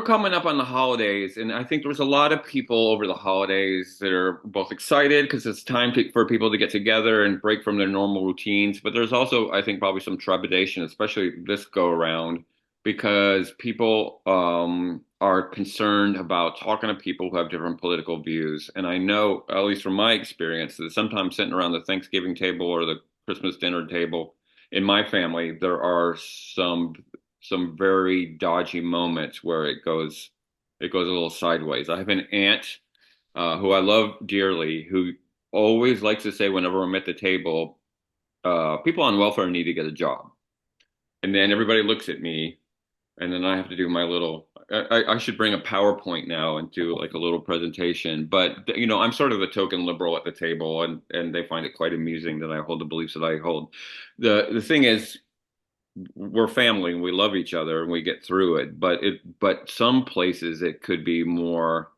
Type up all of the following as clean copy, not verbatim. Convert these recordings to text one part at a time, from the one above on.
coming up on the holidays, and I think there's a lot of people over the holidays that are both excited because it's time for people to get together and break from their normal routines. But there's also, I think, probably some trepidation, especially this go around, because people are concerned about talking to people who have different political views. And I know, at least from my experience, that sometimes sitting around the Thanksgiving table or the Christmas dinner table in my family, there are some very dodgy moments where it goes a little sideways. I have an aunt who I love dearly who always likes to say whenever I'm at the table, people on welfare need to get a job. And then everybody looks at me, and then I have to do my little. I should bring a PowerPoint now and do like a little presentation. But I'm sort of the token liberal at the table, and they find it quite amusing that I hold the beliefs that I hold. The thing is, we're family and we love each other and we get through it. But some places it could be more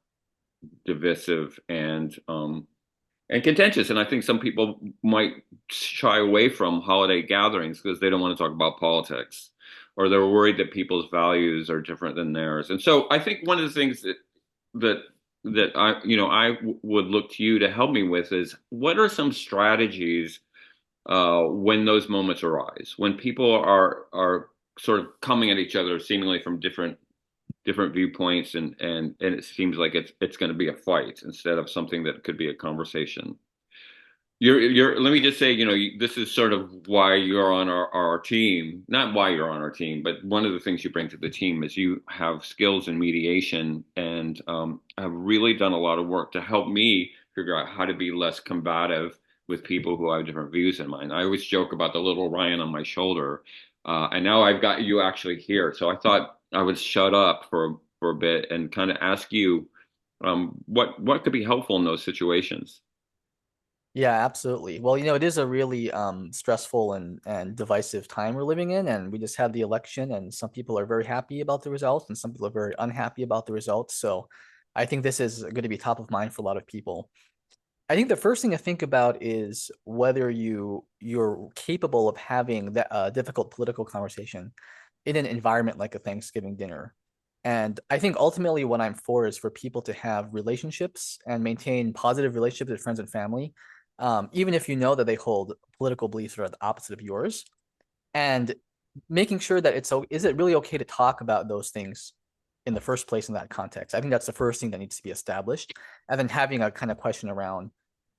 divisive and contentious. And I think some people might shy away from holiday gatherings because they don't want to talk about politics, or they're worried that people's values are different than theirs. And so I think one of the things that that I would look to you to help me with is, what are some strategies when those moments arise, when people are sort of coming at each other seemingly from different viewpoints, and it seems like it's going to be a fight instead of something that could be a conversation. You're let me just say, this is sort of why you're on our team. Not why you're on our team, but one of the things you bring to the team is you have skills in mediation, and have really done a lot of work to help me figure out how to be less combative with people who have different views in mind. I always joke about the little Ryan on my shoulder, and now I've got you actually here. So I thought I would shut up for a bit and kind of ask you, what could be helpful in those situations. Yeah, absolutely. Well, it is a really stressful and divisive time we're living in, and we just had the election, and some people are very happy about the results, and some people are very unhappy about the results. So, I think this is going to be top of mind for a lot of people. I think the first thing to think about is whether you're capable of having that difficult political conversation in an environment like a Thanksgiving dinner. And I think ultimately what I'm for is for people to have relationships and maintain positive relationships with friends and family, even if you know that they hold political beliefs that are the opposite of yours, and making sure that is it really okay to talk about those things in the first place in that context. I think that's the first thing that needs to be established, and then having a kind of question around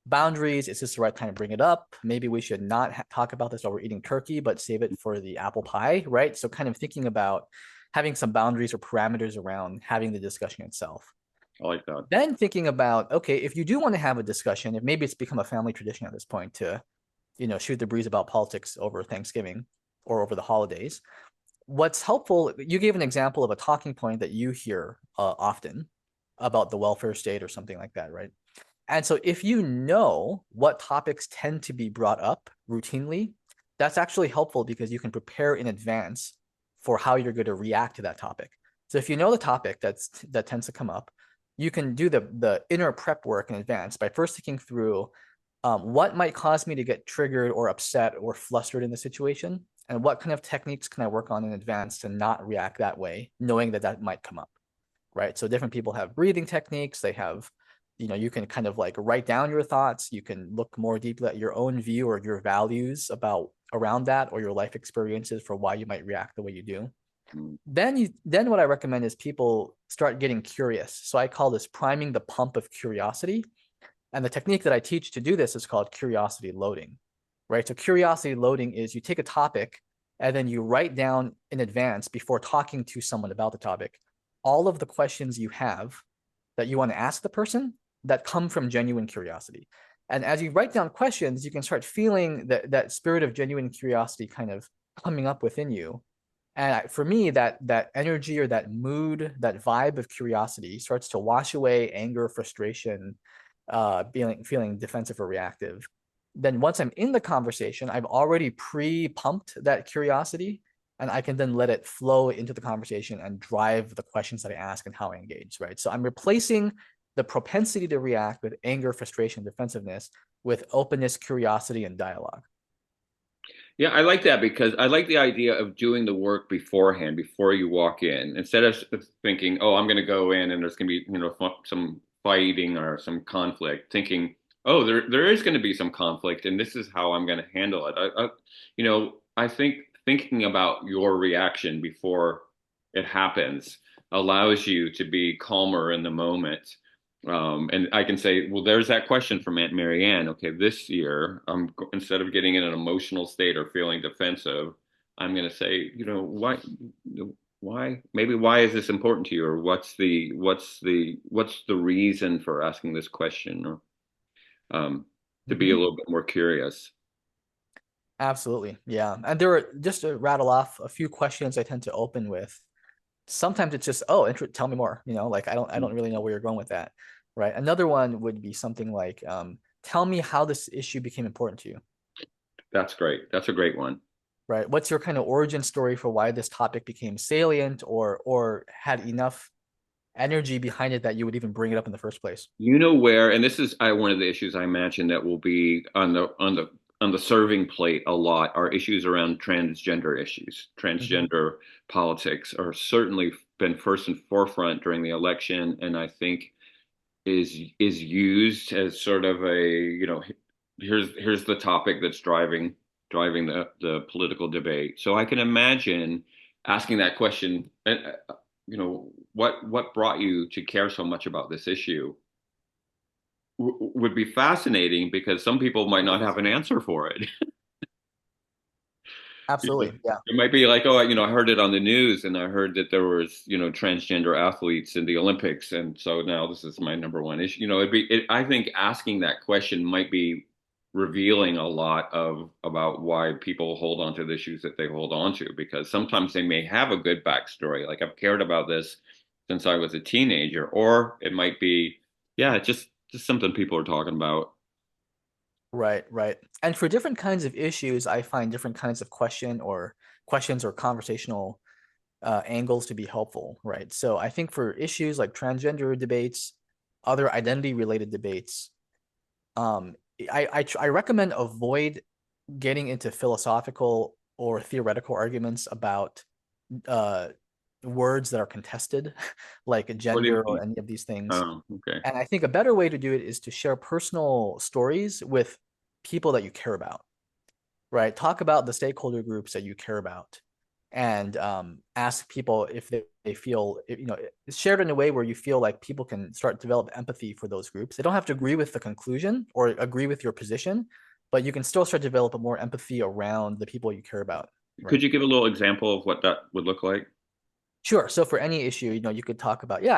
boundaries. Is this the right time to bring it up? Maybe we should not talk about this while we're eating turkey, but save it for the apple pie, right? So kind of thinking about having some boundaries or parameters around having the discussion itself. I like that. Then thinking about, okay, if you do want to have a discussion, if maybe it's become a family tradition at this point to, shoot the breeze about politics over Thanksgiving or over the holidays, what's helpful, you gave an example of a talking point that you hear often about the welfare state or something like that, right? And so if you know what topics tend to be brought up routinely, that's actually helpful because you can prepare in advance for how you're going to react to that topic. So if you know the topic that tends to come up, you can do the inner prep work in advance by first thinking through what might cause me to get triggered or upset or flustered in the situation, and what kind of techniques can I work on in advance to not react that way, knowing that that might come up, right? So different people have breathing techniques. They have, you can kind of like write down your thoughts. You can look more deeply at your own view or your values about around that, or your life experiences for why you might react the way you do. Mm. Then what I recommend is people start getting curious. So I call this priming the pump of curiosity. And the technique that I teach to do this is called curiosity loading, right? So curiosity loading is you take a topic and then you write down in advance before talking to someone about the topic all of the questions you have that you want to ask the person that come from genuine curiosity. And as you write down questions, you can start feeling that spirit of genuine curiosity kind of coming up within you. And for me, that energy or that mood, that vibe of curiosity starts to wash away anger, frustration, feeling defensive or reactive. Then once I'm in the conversation, I've already pre-pumped that curiosity, and I can then let it flow into the conversation and drive the questions that I ask and how I engage, right? So I'm replacing the propensity to react with anger, frustration, defensiveness with openness, curiosity, and dialogue. Yeah, I like that because I like the idea of doing the work beforehand, before you walk in, instead of thinking, "Oh, I'm going to go in and there's going to be, some fighting or some conflict." Thinking, "Oh, there is going to be some conflict, and this is how I'm going to handle it." I think thinking about your reaction before it happens allows you to be calmer in the moment. And I can say, well, there's that question from Aunt Marianne. Okay, this year, instead of getting in an emotional state or feeling defensive, I'm going to say, maybe why is this important to you, or what's the reason for asking this question, or to be a Hmm. little bit more curious. Absolutely. Yeah. And there are, just to rattle off a few questions I tend to open with. Sometimes it's just, oh, tell me more, like I don't really know where you're going with that. Right. Another one would be something like, tell me how this issue became important to you. That's great. That's a great one. Right. What's your kind of origin story for why this topic became salient or had enough energy behind it that you would even bring it up in the first place? You know where, and this is one of the issues I imagine that will be on the serving plate a lot, are issues around transgender issues. Hmm. Transgender politics are certainly been first and forefront during the election, and I think is used as sort of a, here's the topic that's driving the political debate. So I can imagine asking that question, what brought you to care so much about this issue would be fascinating, because some people might not have an answer for it. Absolutely. Yeah. It might be like, oh, I heard it on the news and I heard that there was, transgender athletes in the Olympics. And so now this is my number one issue. I think asking that question might be revealing a lot about why people hold on to the issues that they hold on to, because sometimes they may have a good backstory. Like, I've cared about this since I was a teenager, or it might be, yeah, just something people are talking about. Right, right. And for different kinds of issues, I find different kinds of questions or conversational angles to be helpful, right? So I think for issues like transgender debates, other identity related debates, um, I recommend avoid getting into philosophical or theoretical arguments about uh, words that are contested, like What do you gender or mean? any of these things. Oh, okay. And I think a better way to do it is to share personal stories with people that you care about, right? Talk about the stakeholder groups that you care about and ask people if they feel, it's shared in a way where you feel like people can start to develop empathy for those groups. They don't have to agree with the conclusion or agree with your position, but you can still start to develop a more empathy around the people you care about, Could right? you give a little example of what that would look like? Sure. So for any issue, you could talk about, yeah,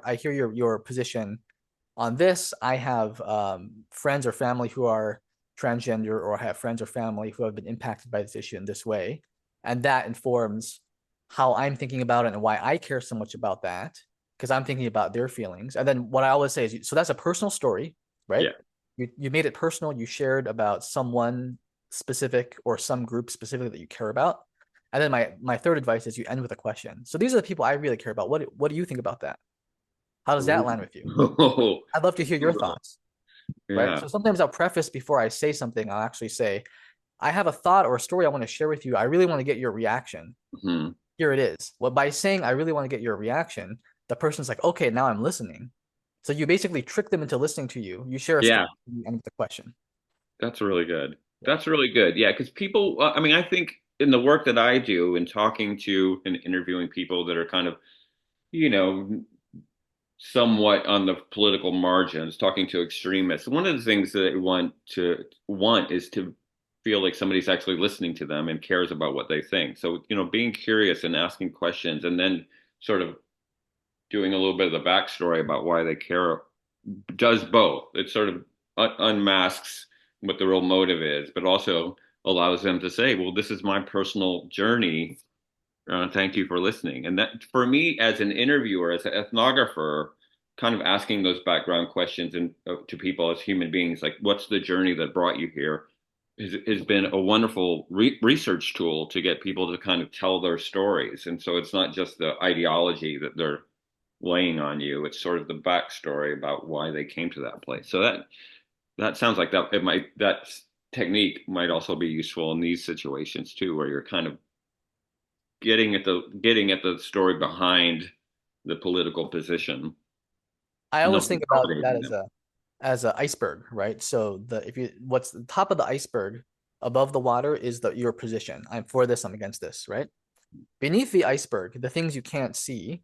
I hear your position on this. I have friends or family who are transgender, or I have friends or family who have been impacted by this issue in this way. And that informs how I'm thinking about it and why I care so much about that, because I'm thinking about their feelings. And then what I always say is, so that's a personal story, right? Yeah. You made it personal. You shared about someone specific or some group specifically that you care about. And then my third advice is you end with a question. So these are the people I really care about. What do you think about that? How does that land with you? Oh, I'd love to hear your thoughts, right? yeah. So sometimes I'll preface before I say something, I'll actually say, I have a thought or a story I want to share with you. I really want to get your reaction. Hmm. Here it is. Well, by saying I really want to get your reaction, the person's like, okay, now I'm listening. So you basically trick them into listening to you. You share a story Yeah, and the question. that's really good. Yeah. That's really good. Yeah, because people, I mean, I think in the work that I do and talking to and interviewing people that are kind of, you know, somewhat on the political margins, talking to extremists, one of the things that I want is to feel like somebody's actually listening to them and cares about what they think. So, being curious and asking questions, and then sort of doing a little bit of the backstory about why they care, does both. It sort of unmasks what the real motive is, but also allows them to say, well, this is my personal journey. Thank you for listening. And that, for me, as an interviewer, as an ethnographer, kind of asking those background questions and to people as human beings, like, what's the journey that brought you here, has been a wonderful research tool to get people to kind of tell their stories. And so it's not just the ideology that they're laying on you; it's sort of the backstory about why they came to that place. So that sounds like that it might, technique might also be useful in these situations too, where you're kind of getting at the story behind the political position, I always not think about that validating them. as a iceberg, right? So the if you what's the top of the iceberg above the water is your position. I'm for this, I'm against this, right? Beneath the iceberg, the things you can't see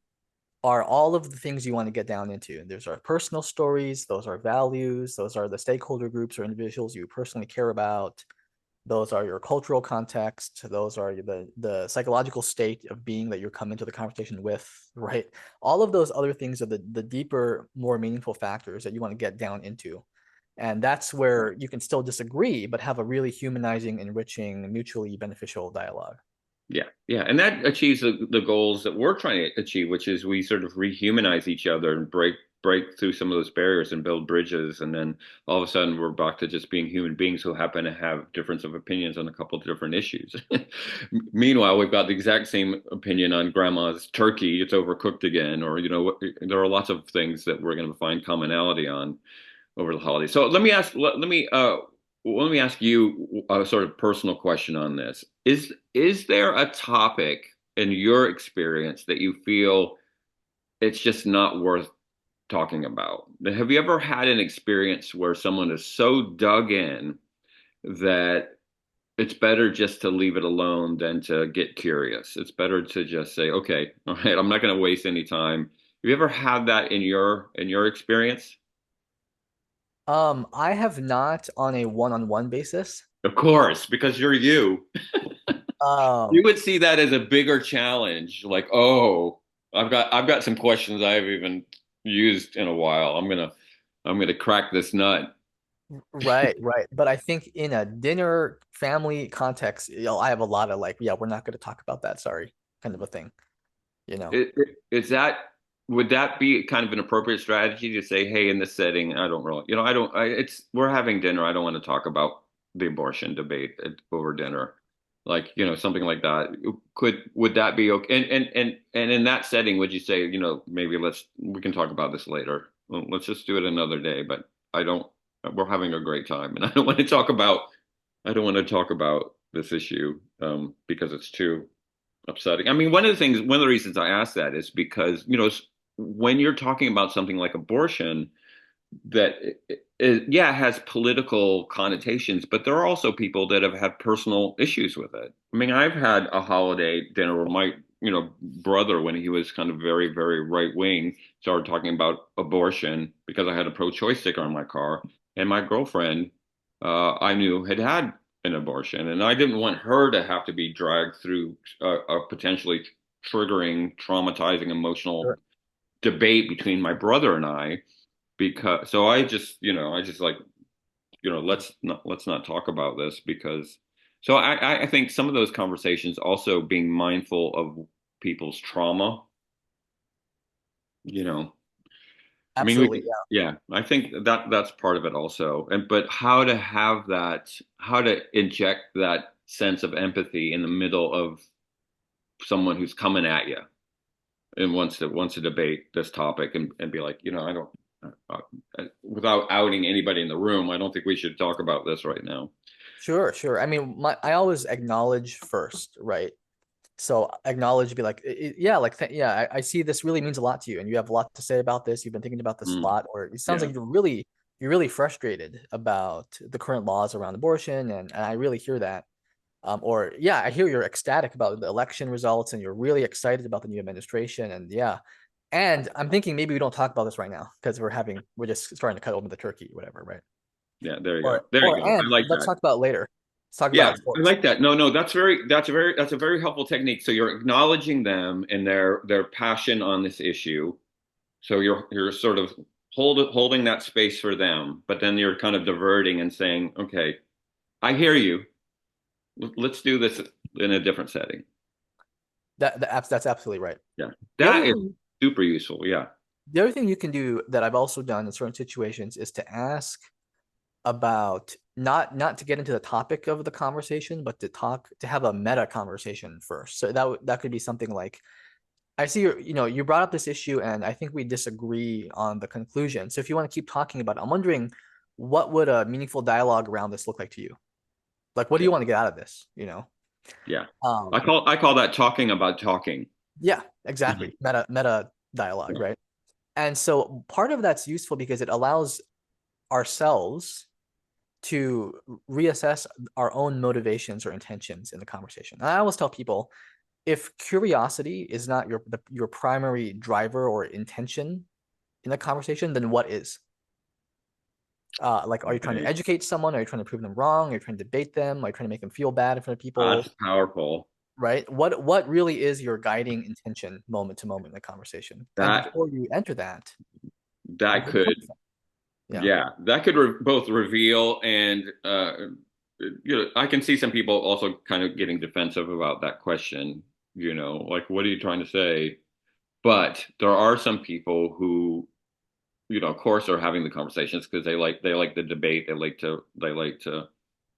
are all of the things you want to get down into. Those are personal stories, those are values, those are the stakeholder groups or individuals you personally care about. Those are your cultural context. Those are the psychological state of being that you're coming to the conversation with, right? All of those other things are the deeper, more meaningful factors that you want to get down into. And that's where you can still disagree, but have a really humanizing, enriching, mutually beneficial dialogue. Yeah, yeah, and that achieves the goals that we're trying to achieve, which is we sort of rehumanize each other and break through some of those barriers and build bridges, and then all of a sudden we're back to just being human beings who happen to have difference of opinions on a couple of different issues. Meanwhile, we've got the exact same opinion on grandma's turkey; it's overcooked again, or there are lots of things that we're going to find commonality on over the holidays. So let me ask you a sort of personal question on this. Is there a topic in your experience that you feel it's just not worth talking about? Have you ever had an experience where someone is so dug in that it's better just to leave it alone than to get curious? It's better to just say, okay, all right, I'm not going to waste any time. Have you ever had that in your experience? I have not on a one-on-one basis. Of course, because you're you. You Um, would see that as a bigger challenge. Like, oh, I've got some questions I haven't even used in a while. I'm gonna crack this nut. right, right. But I think in a dinner family context, I have a lot of like, yeah, we're not going to talk about that. Sorry, kind of a thing, you know. Is that would that be kind of an appropriate strategy to say, hey, in this setting, I don't really, I don't, it's we're having dinner. I don't want to talk about the abortion debate over dinner, like something like that. Would that be okay? And in that setting, would you say, maybe we can talk about this later. Well, let's just do it another day. But I don't. We're having a great time, and I don't want to talk about this issue because it's too upsetting. I mean, one of the reasons I ask that is because, when you're talking about something like abortion, that yeah, it has political connotations, but there are also people that have had personal issues with it. I mean, I've had a holiday dinner where my, brother, when he was kind of very, very right wing, started talking about abortion because I had a pro-choice sticker on my car, and my girlfriend, I knew had an abortion, and I didn't want her to have to be dragged through a potentially triggering, traumatizing, emotional Sure. debate between my brother and I, because so I just like, let's not talk about this because so I think some of those conversations also being mindful of people's trauma, you know. I mean, Absolutely. yeah, I think that's part of it also. And but how to inject that sense of empathy in the middle of someone who's coming at you and wants to debate this topic and be like, I don't without outing anybody in the room, I don't think we should talk about this right now. Sure, sure. I mean, I always acknowledge first, right? So acknowledge, be like, yeah, like, yeah, I see this really means a lot to you, and you have a lot to say about this. You've been thinking about this a Mm, lot, or it sounds yeah, like you're really frustrated about the current laws around abortion, and I really hear that. Or yeah, I hear you're ecstatic about the election results, and you're really excited about the new administration, and yeah. And I'm thinking maybe we don't talk about this right now because we're just starting to cut open the turkey, whatever, right? yeah. There you Or go. There you or go. I and like let's that. talk about it later. Let's talk Yeah, about I sports. like that. No, no, that's a very helpful technique. So you're acknowledging them and their passion on this issue. So you're sort of holding that space for them, but then you're kind of diverting and saying, okay, I hear you. Let's do this in a different setting. That's absolutely right. Yeah, The other that is thing super useful. Yeah. the other thing you can do that I've also done in certain situations is to ask about not to get into the topic of the conversation, but to have a meta conversation first. So that could be something like, I see you brought up this issue and I think we disagree on the conclusion. So if you want to keep talking about it, I'm wondering what would a meaningful dialogue around this look like to you? Like, what do Yeah. you want to get out of this? Yeah. Um, I call that talking about talking. yeah, Mhm. exactly. Meta dialogue, Yeah. right? And so part of that's useful because it allows ourselves to reassess our own motivations or intentions in the conversation. And I always tell people, if curiosity is not your primary driver or intention in the conversation, then what is? Like, are you trying to Right. educate someone? Are you trying to prove them wrong? Are you trying to debate them? Are you trying to make them feel bad in front of That's people? powerful. Right? What really is your guiding intention moment to moment in the conversation? And That before you enter that, that where are you could coming from? Yeah. Yeah, that could both reveal and I can see some people also kind of getting defensive about that question, like what are you trying to say? But there are some people who, of course are having the conversations because they like the debate, they like to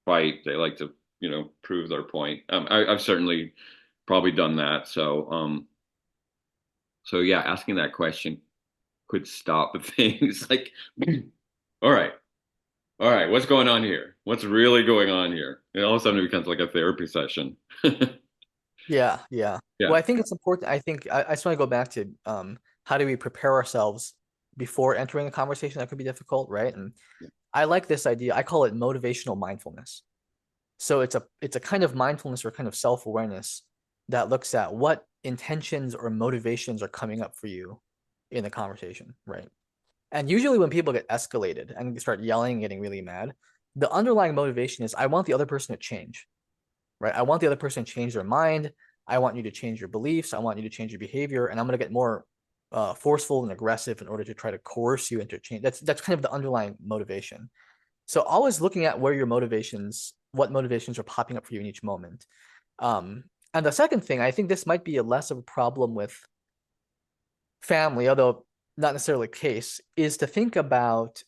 fight, they like to, prove their point. I've certainly probably done that. So yeah, asking that question could stop the things like, all right. All right, what's going on here? What's really going on here? And all of a sudden it becomes like a therapy session. Yeah, yeah. Yeah. Well, I think it's important. I think I just want to go back to how do we prepare ourselves before entering a conversation that could be difficult, right? And I like this idea. I call it motivational mindfulness. So it's a kind of mindfulness or kind of self-awareness that looks at what intentions or motivations are coming up for you in the conversation, right? And usually when people get escalated and start yelling and getting really mad, the underlying motivation is I want the other person to change, right? I want the other person to change their mind. I want you to change your beliefs. I want you to change your behavior, and I'm going to get more forceful and aggressive in order to try to coerce you into change. That's kind of the underlying motivation. So always looking at where your motivations, what motivations are popping up for you in each moment. Um, and the second thing, I think this might be a less of a problem with family, although not necessarily the case, is to think about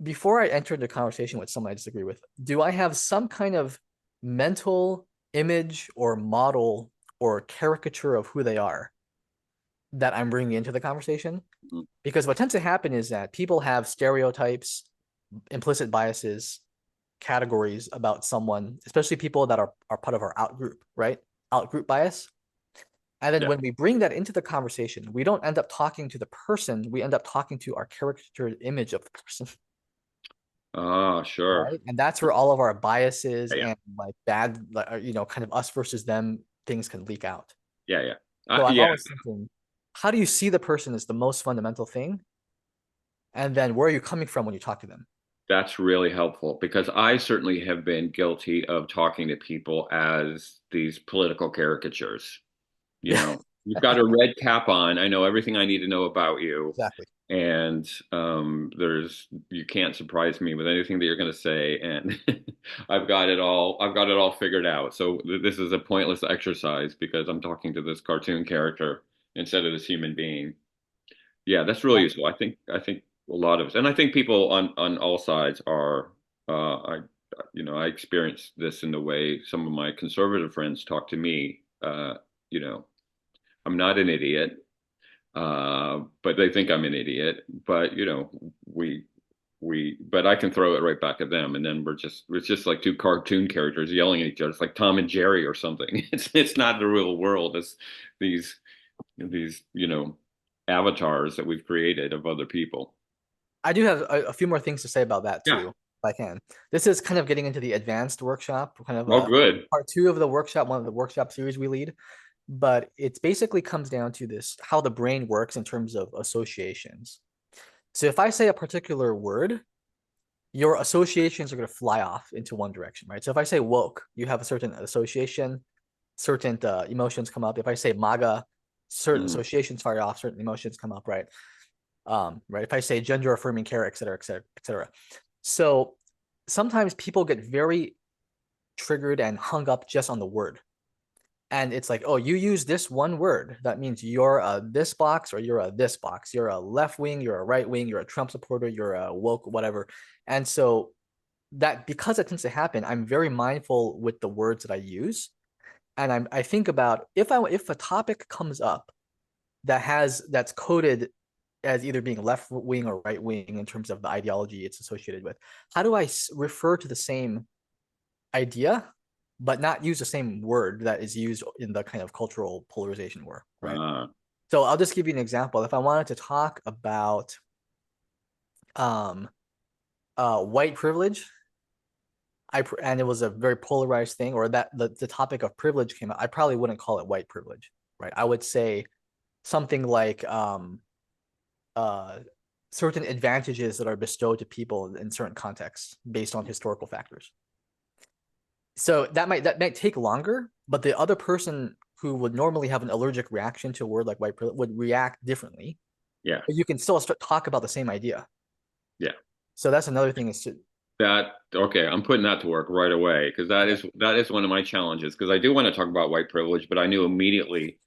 before I enter the conversation with someone I disagree with, do I have some kind of mental image or model or caricature of who they are that I'm bringing into the conversation? Mhm. Because what tends to happen is that people have stereotypes, implicit biases, categories about someone, especially people that are part of our out group, right? Out group bias. And then Yeah. when we bring that into the conversation, we don't end up talking to the person, we end up talking to our caricatured image of the person, Ah, sure. right? And that's where all of our biases Yeah, yeah. and like bad, like, kind of us versus them things can leak out. Yeah, yeah. So I'm Yeah, always thinking, how do you see the person is the most fundamental thing? And then where are you coming from when you talk to them? that's really helpful because I certainly have been guilty of talking to people as these political caricatures. Yeah, You've got a red cap on. I know everything I need to know about you. exactly. And there's you can't surprise me with anything that you're going to say, and I've got it all figured out. So this is a pointless exercise because I'm talking to this cartoon character instead of this human being. Yeah, that's really Yeah. useful. I think a lot of us, and I think people on all sides are. I experience this in the way some of my conservative friends talk to me. You know, I'm not an idiot, but they think I'm an idiot. But we but I can throw it right back at them, and then it's just like two cartoon characters yelling at each other. It's like Tom and Jerry or something. It's not the real world. It's these these avatars that we've created of other people. I do have a few more things to say about that Yeah. too, if I can. This is kind of getting into the advanced workshop, kind of Oh, good. part two of the workshop, one of the workshop series we lead. But it basically comes down to this how the brain works in terms of associations. So if I say a particular word, your associations are going to fly off into one direction, right? So if I say woke, you have a certain association, certain emotions come up. If I say MAGA, certain Mm. associations fire off, certain emotions come up, right? Right. If I say gender affirming care, et cetera, et cetera, et cetera. So sometimes people get very triggered and hung up just on the word. And it's like, oh, you use this one word. That means you're a this box or you're a this box. You're a left wing, you're a right wing, you're a Trump supporter, you're a woke, whatever. And so that because it tends to happen, I'm very mindful with the words that I use. And I think about if a topic comes up that's coded as either being left wing or right wing in terms of the ideology it's associated with. How do I refer to the same idea, but not use the same word that is used in the kind of cultural polarization war, right? Uh, So I'll just give you an example. If I wanted to talk about um white privilege, and it was a very polarized thing, or that the topic of privilege came out, I probably wouldn't call it white privilege, right? I would say something like uh certain advantages that are bestowed to people in certain contexts based on historical factors. So that might take longer, but the other person who would normally have an allergic reaction to a word like white privilege would react differently, yeah, but you can still talk about the same idea. yeah. So that's another thing is to That okay, I'm putting that to work right away because yeah. that is one of my challenges because I do want to talk about white privilege, but I knew immediately,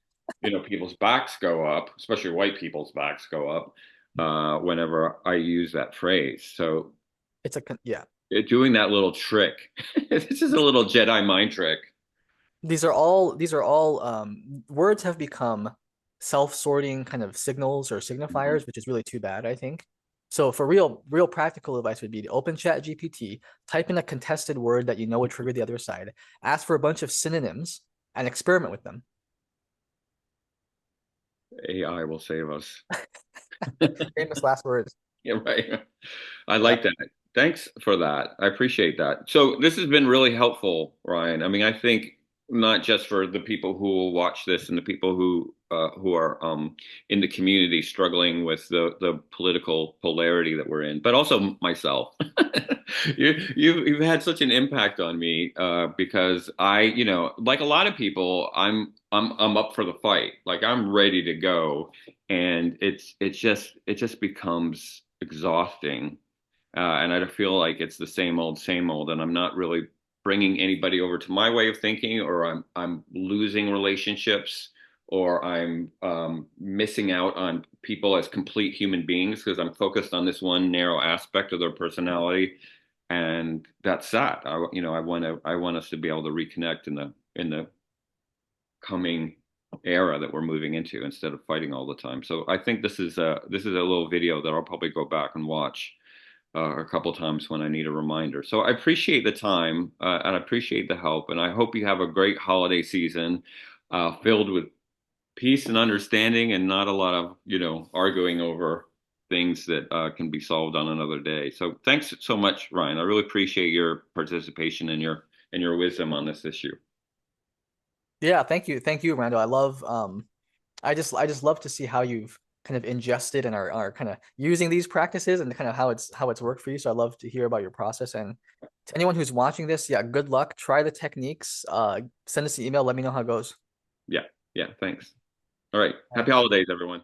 people's backs go up, especially white people's backs go up whenever I use that phrase. So It's a yeah. doing that little trick, this is a little Jedi mind trick. These are all words have become self-sorting kind of signals or Mhm. signifiers, which is really too bad, I think. So for real practical advice would be to open chat GPT, type in a contested word that you know would trigger the other side, ask for a bunch of synonyms and experiment with them. AI will save us. Famous last words. Yeah, right. I Yeah. like that. Thanks for that. I appreciate that. So this has been really helpful, Ryan. I mean, I think not just for the people who will watch this and the people who are in the community struggling with the political polarity that we're in, but also myself. You've had such an impact on me because like a lot of people, I'm up for the fight. Like I'm ready to go, and it just becomes exhausting, and I feel like it's the same old, and I'm not really bringing anybody over to my way of thinking, or I'm losing relationships, or I'm missing out on people as complete human beings because I'm focused on this one narrow aspect of their personality, and that's that. I want us to be able to reconnect in the coming era that we're moving into instead of fighting all the time. So I think this is a little video that I'll probably go back and watch a couple times when I need a reminder. So I appreciate the time and I appreciate the help, and I hope you have a great holiday season filled with peace and understanding, and not a lot of arguing over things that can be solved on another day. So thanks so much, Ryan. I really appreciate your participation and your wisdom on this issue. Yeah, thank you. Thank you, Randall. I love I just love to see how you've kind of ingested and are kind of using these practices and kind of how it's worked for you. So I love to hear about your process. And to anyone who's watching this, yeah, good luck. Try the techniques. Send us an email. Let me know how it goes. Yeah, yeah. Thanks. All right. All right. Happy holidays, everyone.